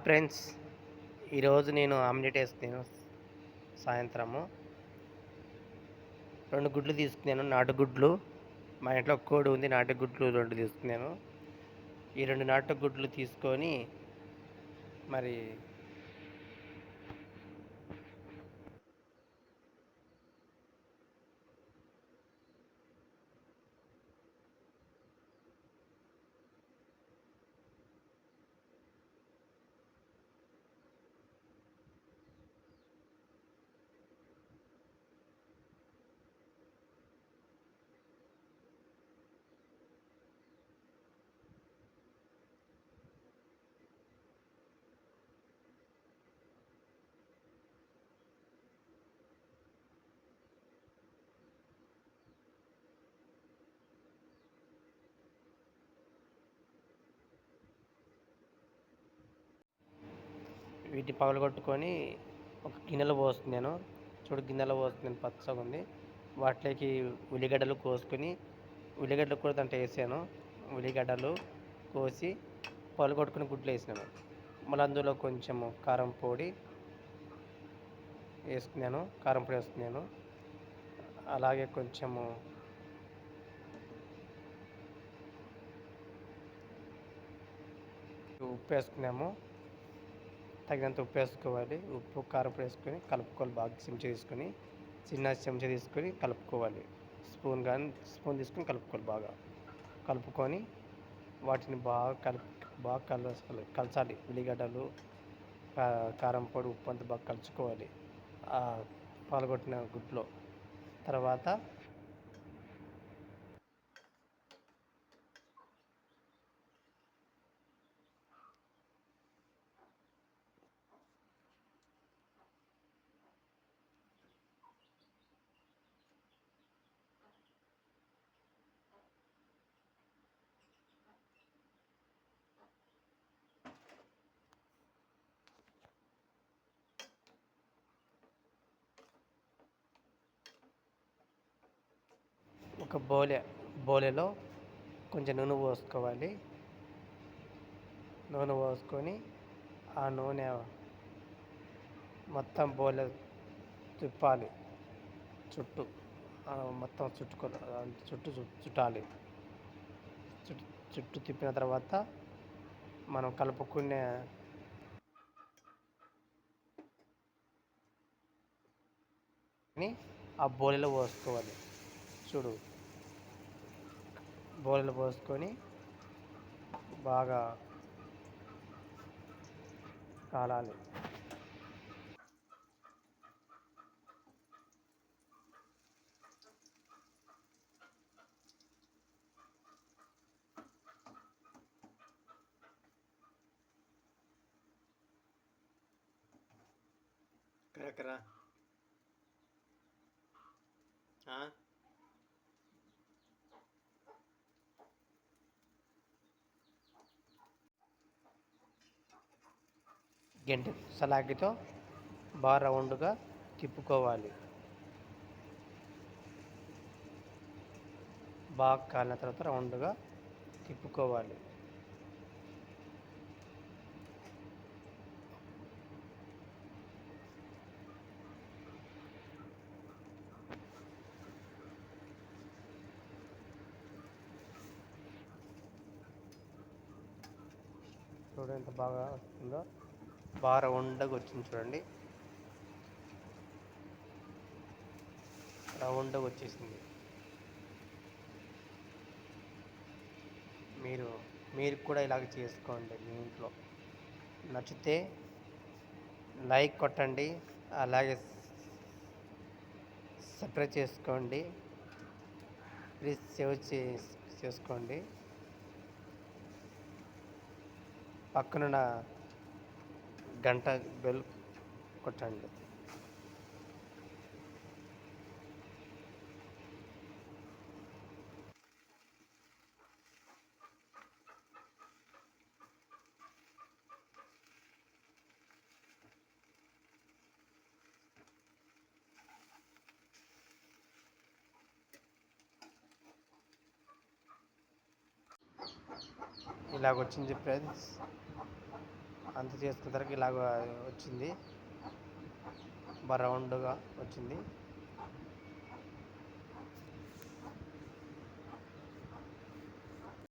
Friends, ఈరోజు నేను omelette ఏస్తున్నాను సాయంత్రము. 2 గుడ్లు తీసుకున్నాను నాటుగుడ్లు. మా ఇంట్లో కోడి ఉంది. నాటుగుడ్లు 2 తీసుకున్నాను. ఈ 2 నాటుగుడ్లు తీసుకొని మరి వీటిని పగలగొట్టుకొని ఒక గిన్నెలో పోస్తున్నాను. చూడు గిన్నెలో పోస్తున్నాను పచ్చగుంది. వాటిలోకి ఉల్లిగడ్డలు కోసుకొని ఉల్లిగడ్డలు కూడా దాంట్లో వేసాను. ఉల్లిగడ్డలు కోసి పగలగొట్టుకుని గుడ్లు వేసినాను. మళ్ళీ అందులో కొంచెము కారం పొడి వేసుకున్నాను. అలాగే కొంచెము ఉప్పు వేసుకున్నాము. తగినంత ఉప్పు వేసుకోవాలి. ఉప్పు కారం వేసుకొని కలుపుకోవాలి. బాగా చిన్న చెంచా తీసుకొని కలుపుకోవాలి. స్పూన్ తీసుకొని కలుపుకోవాలి. బాగా కలుపుకొని వాటిని బాగా కలచాలి. ఉల్లిగడ్డలు, కారం పొడి, ఉప్పు అంతా బాగా కలుపుకోవాలి పాల్గొట్టిన గుడ్లో. తర్వాత ఒక బోలెలో కొంచెం నూనె పోసుకోవాలి. నూనె పోసుకొని ఆ నూనె మొత్తం బోలె తిప్పాలి. మొత్తం చుట్టాలి. చుట్టూ తిప్పిన తర్వాత మనం కలుపుకునే ఆ బోలెలో పోసుకోవాలి. బోలెలో పోసుకొని బాగా కాలాలి. కరకరా గంటె సలాకితో బాగా రౌండ్గా తిప్పుకోవాలి. బాగా కాలిన తర్వాత రౌండ్గా తిప్పుకోవాలి. చూడండి ఎంత బాగా వస్తుందో. బాగా రౌండ్గా వచ్చింది చూడండి. రౌండ్గా వచ్చేసింది. మీరు కూడా ఇలాగ చేసుకోండి మీ ఇంట్లో. నచ్చితే లైక్ కొట్టండి. అలాగే సబ్స్క్రైబ్ చేసుకోండి. ప్లీజ్ చేసుకోండి. పక్కనున్న గంట బెల్ కొట్టండి. ఇలాగొచ్చింది ఫ్రెండ్స్. అంత చేసుకున్న తర్వాత ఇలాగ వచ్చింది. రౌండ్‌గా వచ్చింది.